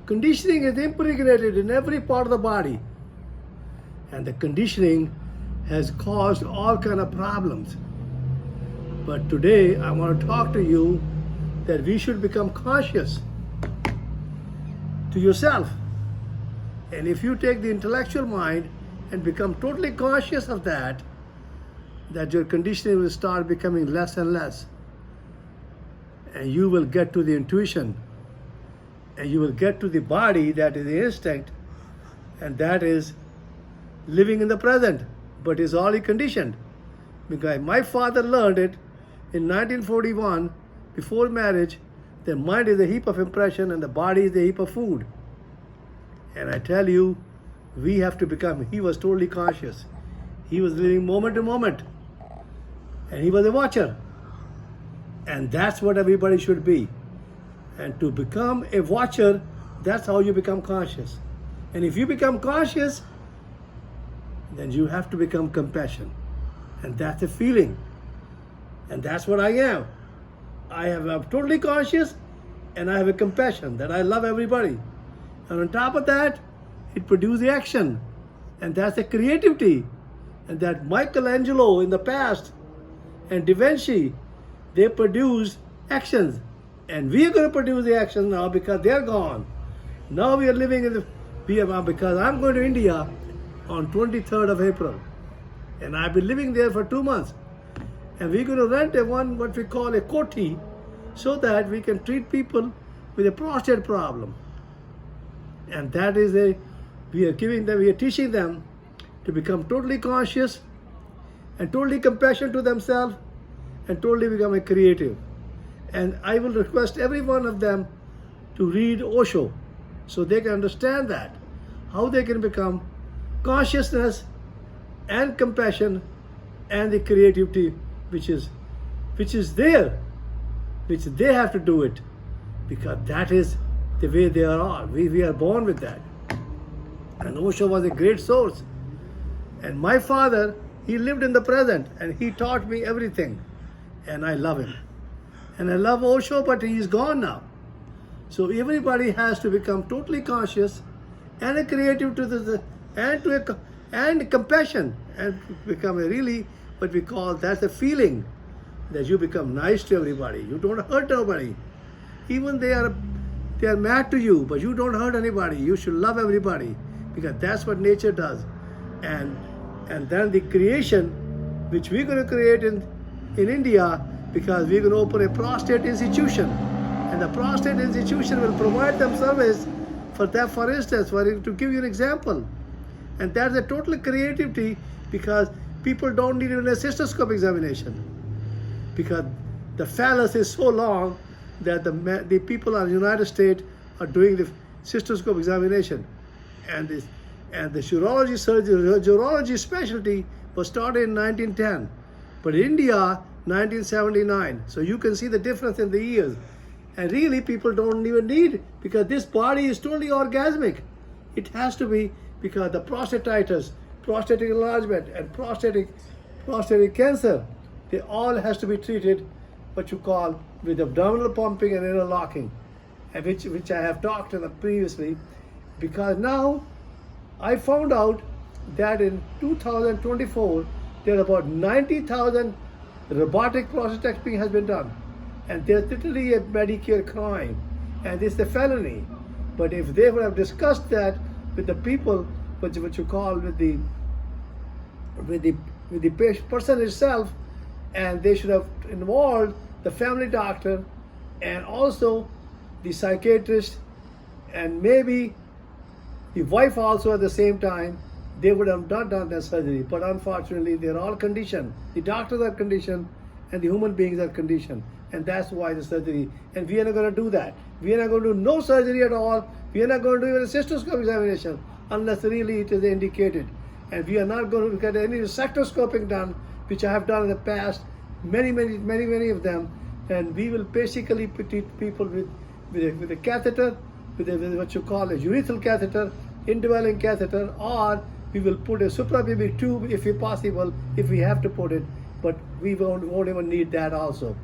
Conditioning is impregnated in every part of the body. And the conditioning has caused all kind of problems. But today I want to talk to you that we should become conscious to yourself. And if you take the intellectual mind and become totally conscious of that your conditioning will start becoming less and less. And you will get to the intuition. And you will get to the body that is the instinct. And that is living in the present. But is already conditioned. Because my father learned it in 1941, before marriage, the mind is a heap of impression and the body is a heap of food. And I tell you, we have to become, he was totally conscious. He was living moment to moment. And he was a watcher. And that's what everybody should be. And to become a watcher, that's how you become conscious. And if you become conscious, then you have to become compassion. And that's a feeling. And that's what I am. I'm totally conscious and I have a compassion that I love everybody. And on top of that, it produces action. And that's a creativity. And that Michelangelo in the past and Da Vinci, they produced actions. And we are going to produce the actions now because they're gone. Now we are living in the, because I'm going to India on 23rd of April. And I've been living there for 2 months. And we're going to rent what we call a koti, so that we can treat people with a prostate problem. And that is we are teaching them to become totally conscious and totally compassionate to themselves and totally become a creative. And I will request every one of them to read Osho so they can understand that, how they can become consciousness and compassion and the creativity which is there, which they have to do it, because that is the way they are all. We are born with that. And Osho was a great source. And my father, he lived in the present and he taught me everything. And I love him. And I love Osho, but he is gone now. So everybody has to become totally conscious and a creative and compassion, and become a really what we call, that's a feeling that you become nice to everybody. You don't hurt nobody. Even they are mad to you, but you don't hurt anybody. You should love everybody because that's what nature does. And then the creation, which we're going to create in India, because we're going to open a prostate institution. And the prostate institution will provide them service for that, for instance, to give you an example. And that's a total creativity, because people don't need even a cystoscope examination. Because the phallus is so long that the people in the United States are doing the cystoscope examination. And the urology surgery, urology specialty was started in 1910. But India, 1979. So you can see the difference in the years. And really people don't even need, because this body is totally orgasmic. It has to be, because the prostatitis, prostatic enlargement, and prostatic cancer, they all has to be treated what you call with abdominal pumping and interlocking, and which I have talked about previously. Because now I found out that in 2024 there are about 90,000 robotic prostatectomy has been done, and there's literally a Medicare crime, and it's a felony. But if they would have discussed that with the people, what you call with the person itself, and they should have involved the family doctor and also the psychiatrist and maybe the wife also at the same time, they would have not done that surgery. But unfortunately, they're all conditioned. The doctors are conditioned and the human beings are conditioned. And that's why the surgery. And we are not going to do that. We are not going to do no surgery at all. We are not going to do even a cystoscope examination unless really it is indicated. And we are not going to get any sectoscoping done, which I have done in the past, many of them. And we will basically treat people with a catheter, with what you call a urethral catheter, indwelling catheter, or we will put a suprapubic tube if possible, if we have to put it, but we won't even need that also.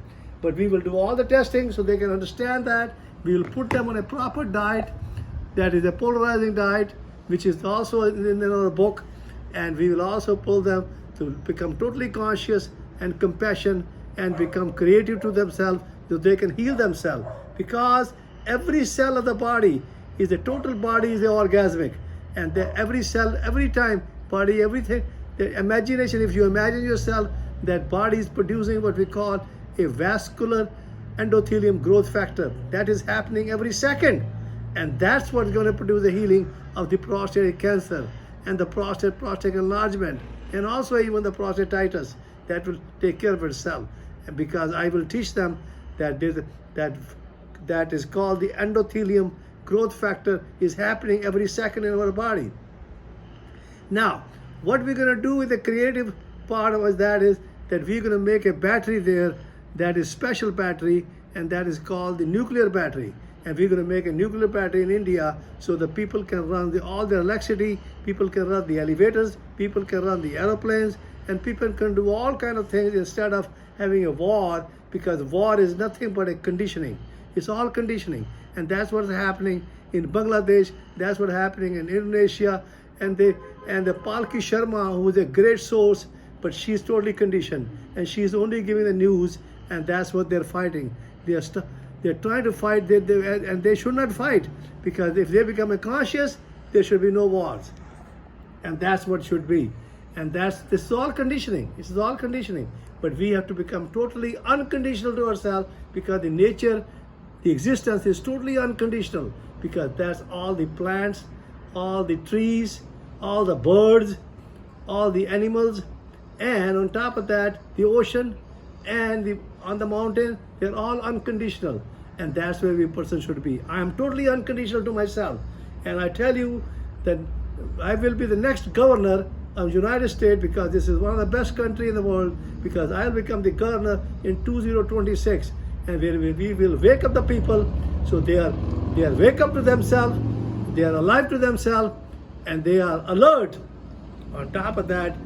But we will do all the testing so they can understand that. We will put them on a proper diet. that is a polarizing diet, which is also in another book, and we will also pull them to become totally conscious and compassion and become creative to themselves so they can heal themselves, because every cell of the body is the total body is orgasmic, and every cell, every time, body, everything, the imagination, if you imagine yourself, that body is producing what we call a vascular endothelium growth factor that is happening every second, and that's what's going to produce the healing of the prostate cancer and the prostate enlargement, and also even the prostatitis. That will take care of itself, and because I will teach them that that is called the endothelium growth factor is happening every second in our body. Now, what we're going to do with the creative part of that is that we're going to make a battery there that is special battery, and that is called the nuclear battery. And we're going to make a nuclear battery in India so that people can run all their electricity, people can run the elevators, people can run the aeroplanes, and people can do all kind of things instead of having a war, because war is nothing but a conditioning. It's all conditioning, and that's what's happening in Bangladesh. That's what's happening in Indonesia, and the Palki Sharma, who is a great source, but she's totally conditioned, and she's only giving the news, and that's what they're fighting. They're trying to fight, and they should not fight, because if they become conscious, there should be no wars, and that's what should be. And this is all conditioning. This is all conditioning. But we have to become totally unconditional to ourselves, because the nature, the existence is totally unconditional, because that's all the plants, all the trees, all the birds, all the animals, and on top of that, the ocean and on the mountain, they're all unconditional. And that's where a person should be. I am totally unconditional to myself. And I tell you that I will be the next governor of United States, because this is one of the best countries in the world, because I'll become the governor in 2026, and we will wake up the people so they are wake up to themselves, they are alive to themselves, and they are alert. On top of that,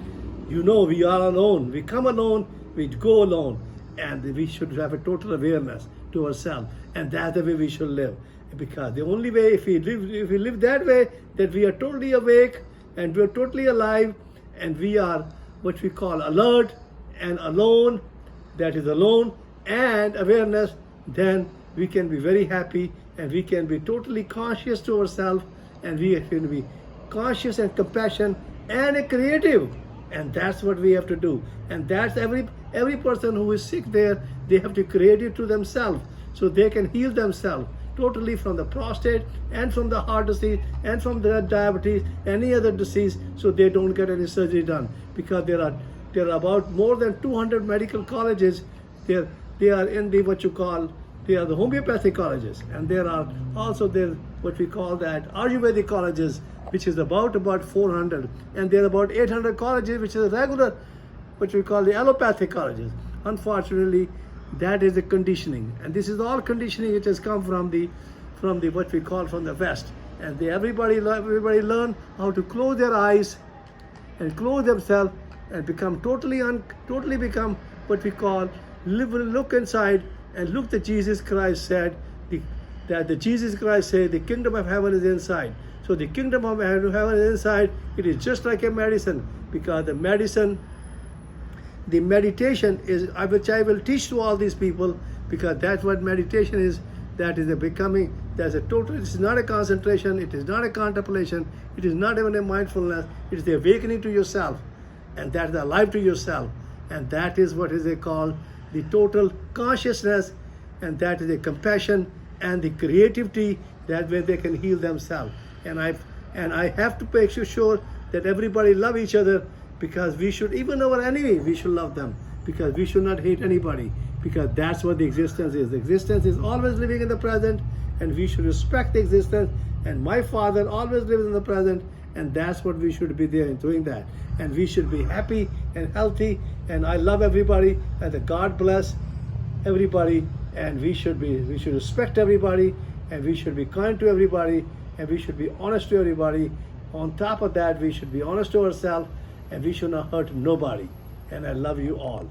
we are alone. We come alone, we go alone, and we should have a total awareness to ourselves, and that's the way we should live. Because the only way, if we live that way, that we are totally awake and we are totally alive, and we are what we call alert and alone, that is alone and awareness, then we can be very happy, and we can be totally conscious to ourselves, and we can be conscious and compassion and creative. And that's what we have to do. And that's every person who is sick there, they have to create it to themselves so they can heal themselves totally from the prostate and from the heart disease and from the diabetes, any other disease, so they don't get any surgery done. Because there are about more than 200 medical colleges. They are in the they are the homeopathic colleges, and there are also what we call that Ayurvedic colleges, which is about 400, and there are about 800 colleges which is regular, what we call the allopathic colleges. Unfortunately, that is the conditioning, and this is all conditioning which has come from the what we call from the West, and everybody learn how to close their eyes and close themselves and become totally become what we call look inside and look. That Jesus Christ said that Jesus Christ said the kingdom of heaven is inside. So the kingdom of heaven is inside. It is just like a medicine, because the meditation is, which I will teach to all these people, because that's what meditation is. That is it is not a concentration, it is not a contemplation, it is not even a mindfulness, it is the awakening to yourself, and that is alive to yourself, and that is what is called the total consciousness, and that is the compassion and the creativity, that way they can heal themselves. And I have to make sure that everybody love each other, because we should, even our enemy, we should love them, because we should not hate anybody, because that's what the existence is. The existence is always living in the present, and we should respect the existence. And my Father always lives in the present, and that's what we should be there doing that. And we should be happy and healthy, and I love everybody, and God bless everybody, and we should respect everybody, and we should be kind to everybody, and we should be honest to everybody. On top of that, we should be honest to ourselves, and we should not hurt nobody. And I love you all.